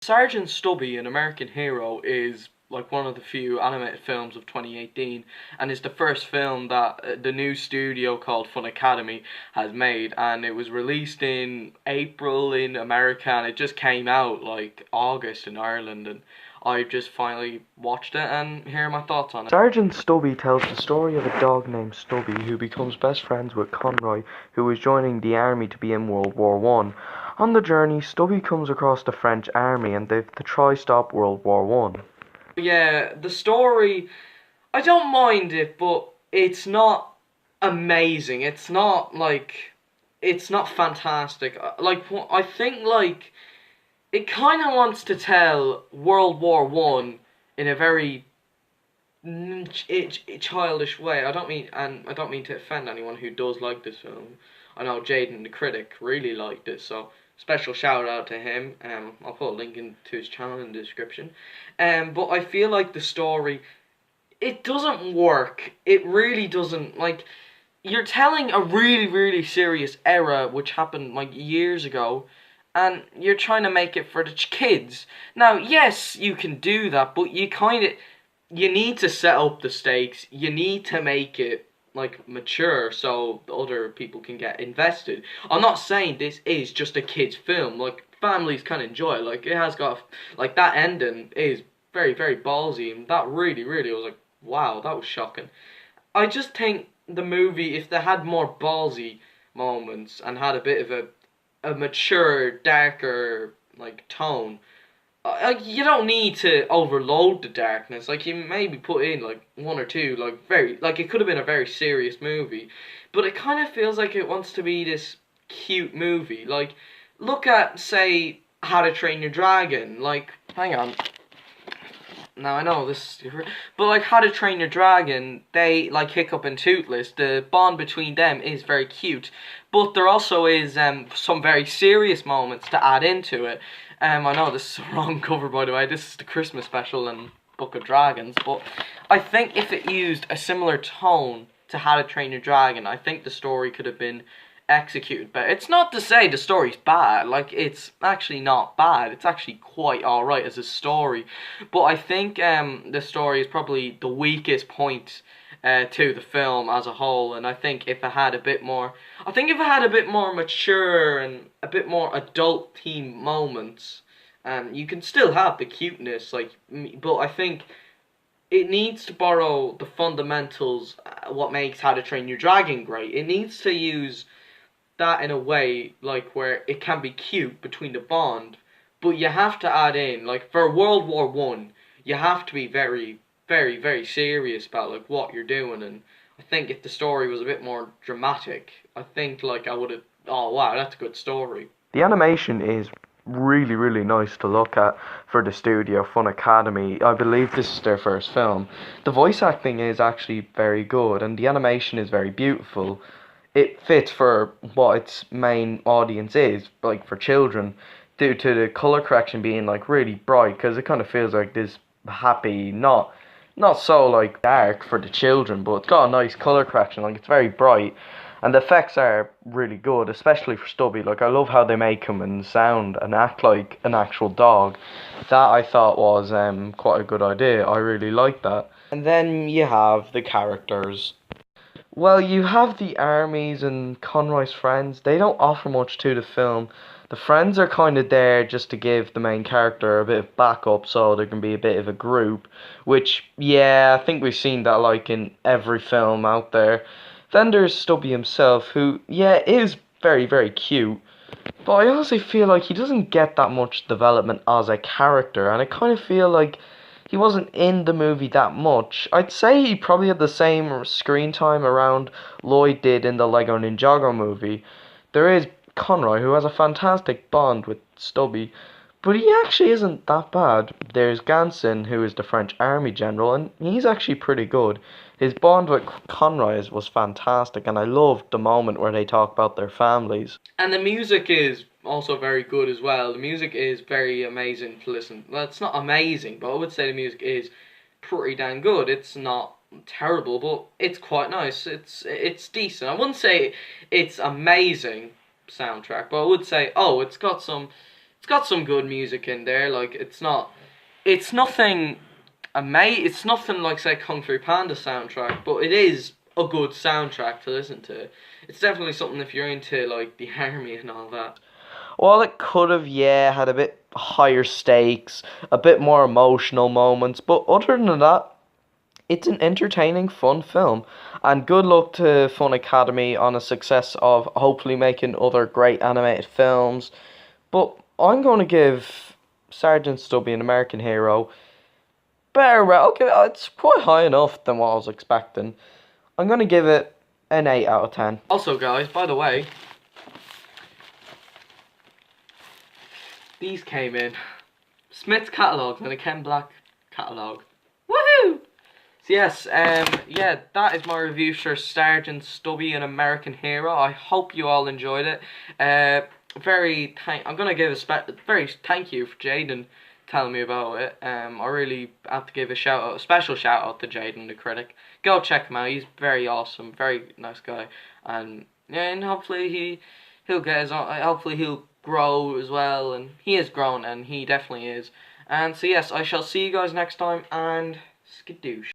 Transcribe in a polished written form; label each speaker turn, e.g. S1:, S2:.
S1: Sergeant Stubby, an American Hero, is like one of the few animated films of 2018, and is the first film that the new studio called Fun Academy has made, and it was released in April in America, and it just came out like August in Ireland, and I just finally watched it, and here are my thoughts on it. Sergeant Stubby tells the story of a dog named Stubby who becomes best friends with Conroy, who is joining the army to be in World War One. On the journey, Stubby comes across the French army and they have to try stop World War One. Yeah, the story, I don't mind it, but it's not amazing. It's not it's not fantastic. I think it kind of wants to tell World War One in a very childish way. I don't mean to offend anyone who does like this film. I know Jaden, the critic, really liked it, so special shout out to him. I'll put a link to his channel in the description. But I feel like the story, it doesn't work. It really doesn't. Like, you're telling a really, really serious era which happened like years ago, and you're trying to make it for the kids. Now, yes, you can do that, but you need to set up the stakes. You need to make it like mature so other people can get invested. I'm not saying this is just a kids film. Like, families can enjoy it. Like, it has got like that ending is very, very ballsy, and that really, really was like, wow, that was shocking. I just think the movie, if they had more ballsy moments and had a bit of a mature, darker like tone, you don't need to overload the darkness. Like, you maybe put in like one or two it could have been a very serious movie, but it kind of feels like it wants to be this cute movie. Like, look at, say, How to Train Your Dragon. Like, hang on. Now, I know this is stupid, but like How to Train Your Dragon, they, like Hiccup and Toothless, the bond between them is very cute, but there also is some very serious moments to add into it. I know this is the wrong cover, by the way. This is the Christmas special and Book of Dragons, but I think if it used a similar tone to How to Train Your Dragon, I think the story could have been executed better. It's not to say the story's bad. Like, it's actually not bad. It's actually quite alright as a story, but I think the story is probably the weakest point to the film as a whole, and I think if it had a bit more, mature and a bit more adult theme moments, you can still have the cuteness, but I think it needs to borrow the fundamentals, what makes How to Train Your Dragon great. It needs to use that in a way, like, where it can be cute between the bond, but you have to add in, like, for World War One, you have to be very, very, very serious about, like, what you're doing, and I think if the story was a bit more dramatic, I think, like, I would have, oh, wow, that's a good story. The animation is really, really nice to look at for the studio, Fun Academy. I believe this is their first film. The voice acting is actually very good, and the animation is very beautiful. It fits for what its main audience is, like for children, due to the color correction being like really bright, because it kind of feels like this happy, not so like dark for the children, but it's got a nice color correction, like it's very bright, and the effects are really good, especially for Stubby. Like, I love how they make him and sound and act like an actual dog. That I thought was quite a good idea. I really like that. And then you have the characters. Well, you have the armies and Conroy's friends. They don't offer much to the film. The friends are kind of there just to give the main character a bit of backup so there can be a bit of a group. Which, yeah, I think we've seen that like in every film out there. Then there's Stubby himself, who, yeah, is very, very cute. But I also feel like he doesn't get that much development as a character. And I kind of feel like he wasn't in the movie that much. I'd say he probably had the same screen time around Lloyd did in the Lego Ninjago movie. There is Conroy, who has a fantastic bond with Stubby, but he actually isn't that bad. There's Ganson, who is the French army general, and he's actually pretty good. His bond with Conroy was fantastic, and I loved the moment where they talk about their families. And the music is also very good as well. The music is very amazing to listen. Well, it's not amazing, but I would say the music is pretty damn good. It's not terrible, but it's quite nice. It's decent. I wouldn't say it's amazing soundtrack, but I would say, oh, it's got some It's got some good music in there. Like it's nothing it's nothing like say Kung Fu Panda soundtrack, but it is a good soundtrack to listen to. It's definitely something if you're into like the army and all that.
S2: Well, it could have, yeah, had a bit higher stakes, a bit more emotional moments, but other than that, it's an entertaining, fun film. And good luck to Fun Academy on a success of hopefully making other great animated films. But I'm going to give Sergeant Stubby, an American Hero, okay, it's quite high enough than what I was expecting. I'm going to give it an 8 out of 10.
S1: Also, guys, by the way, these came in. Smith's catalogue and a Ken Black catalogue. Woohoo! So yes, yeah, that is my review for Sergeant Stubby, an American Hero. I hope you all enjoyed it. I'm gonna give a very thank you for Jaden telling me about it. I really have to give a special shout out to Jaden, the critic. Go check him out. He's very awesome, very nice guy, and yeah, and hopefully he'll get his own, hopefully he'll grow as well, and he is grown, and he definitely is. And so yes, I shall see you guys next time, and skadoosh.